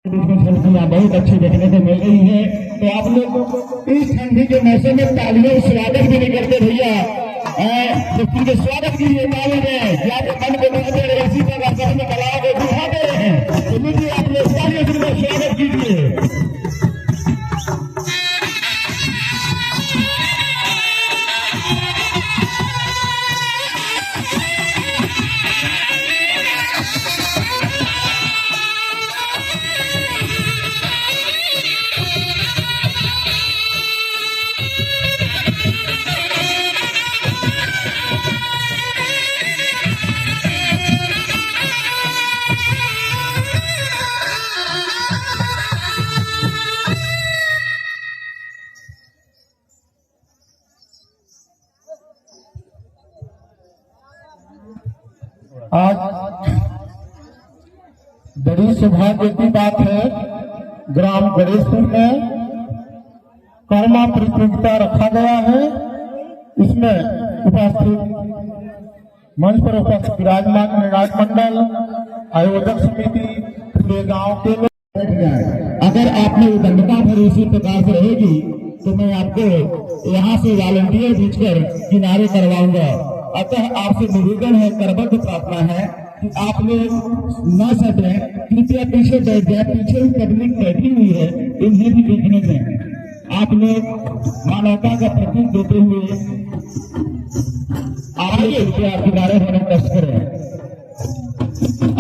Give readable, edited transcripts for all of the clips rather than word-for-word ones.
झलकियां बहुत अच्छी देखने को मिल रही है। तो आप लोग इस ठंडी के मौसम में तालियों स्वागत भी नहीं करते भैया, के स्वागत कीजिए ताली में, या तो मन को बढ़ाते रहे, इसी तरह अपनी कलाओं को दिखाते रहे। तो लीजिए आप लोग तालियों से स्वागत कीजिए। आज बड़ी सौभाग्य की बात है, ग्राम गणेशपुर में कर्मा प्रतियोगिता रखा गया है। इसमें उपस्थित मंच पर उपस्थित विराजमान निराज मंडल, आयोजक समिति, पूरे गांव के लोग बैठ जाए। अगर आपने उदंडता भरी इसी प्रकार से रहेगी तो मैं आपको यहाँ से वॉलंटियर भेजकर किनारे करवाऊंगा। अतः आपसे निवेदन है, करबद्ध प्रार्थना है कि आप लोग न सकें, कृपया पीछे बैठ जाए। पीछे पब्लिक बैठी हुई है, इन्हें भी देखने दें। आप लोग मानवता का प्रतीक देते हुए आइए, कृपया किनारे होने कष्ट करें।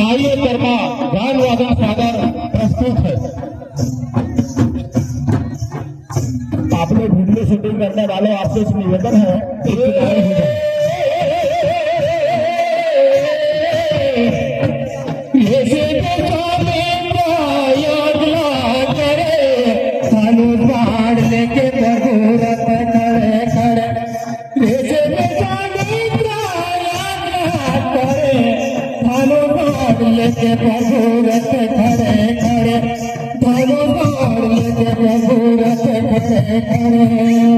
आइए, कर्मा गान वादन सागर प्रस्तुत है। आप लोग वीडियो शूटिंग करने वाले, आपसे निवेदन है किनारे हो जाए। लेके भगूरत खड़े खड़े लेके भगूरत खड़े खड़े, लेके भगूरत खड़े खड़े।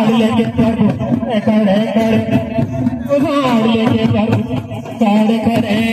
लेके खड़े खड़े, लेके खड़े खड़े।